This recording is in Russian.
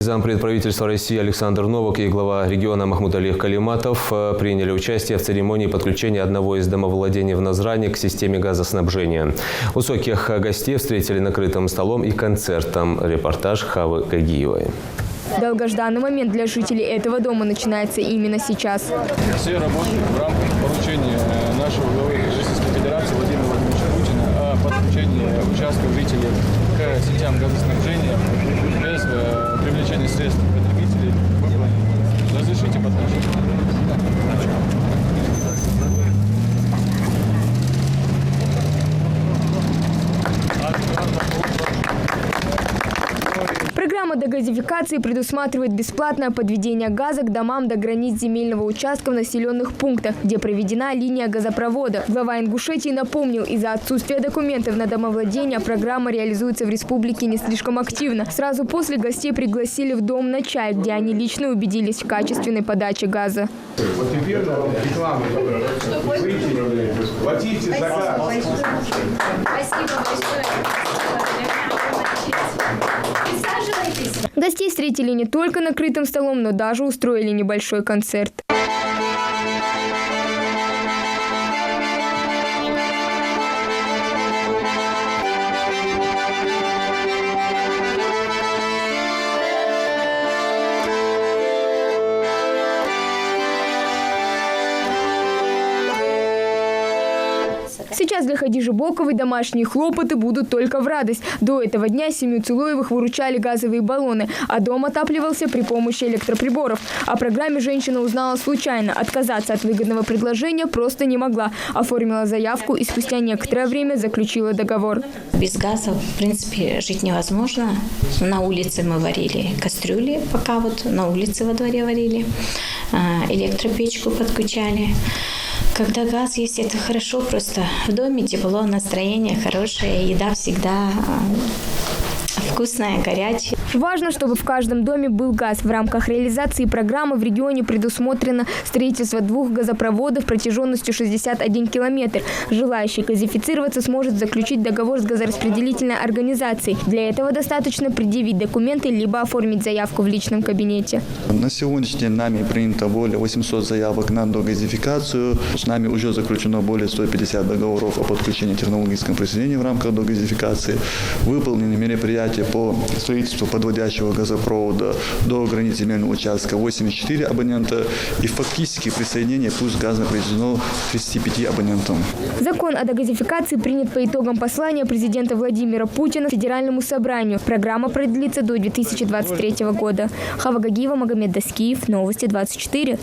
Зампред правительства России Александр Новак и глава региона Махмуд-Алиев Калиматов приняли участие в церемонии подключения одного из домовладений в Назране к системе газоснабжения. Высоких гостей встретили накрытым столом и концертом. Репортаж Хавы Гагиевой. Долгожданный момент для жителей этого дома начинается именно сейчас. Все работы в рамках поручения нашего главы Российской Федерации Владимира Владимировича Путина о подключении участков жителей к сетям газоснабжения без привлечения средств потребителей выполнены. Разрешите подключить? Программа дегазификации предусматривает бесплатное подведение газа к домам до границ земельного участка в населенных пунктах, где проведена линия газопровода. Глава Ингушетии напомнил, из-за отсутствия документов на домовладение программа реализуется в республике не слишком активно. Сразу после гостей пригласили в дом на чай, где они лично убедились в качественной подаче газа. Вот теперь рекламу платите за газ. Спасибо большое. Присаживайтесь. Гостей встретили не только накрытым столом, но даже устроили небольшой концерт. Сейчас для Хадижи Боковой домашние хлопоты будут только в радость. До этого дня семью Цулоевых выручали газовые баллоны, а дом отапливался при помощи электроприборов. О программе женщина узнала случайно. Отказаться от выгодного предложения просто не могла. Оформила заявку и спустя некоторое время заключила договор. Без газа, в принципе, жить невозможно. На улице мы варили кастрюли, пока вот на улице во дворе варили. Электропечку подключали. Когда газ есть, это хорошо, просто в доме тепло, настроение хорошее, еда всегда вкусная, горячая. Важно, чтобы в каждом доме был газ. В рамках реализации программы в регионе предусмотрено строительство 2 газопроводов протяженностью 61 километр. Желающий газифицироваться сможет заключить договор с газораспределительной организацией. Для этого достаточно предъявить документы либо оформить заявку в личном кабинете. На сегодняшний день нами принято более 800 заявок на догазификацию. С нами уже заключено более 150 договоров о подключении технологического присоединения в рамках догазификации. Выполнены мероприятия по строительству подводящего газопровода до границ земельного участка 84 абонента, и фактически присоединение пусть газа произведено 35 абонентам. Закон о дегазификации принят по итогам послания президента Владимира Путина Федеральному собранию. Программа продлится до 2023 года. Хава Гагиева, Магомед Даскиев, Новости 24.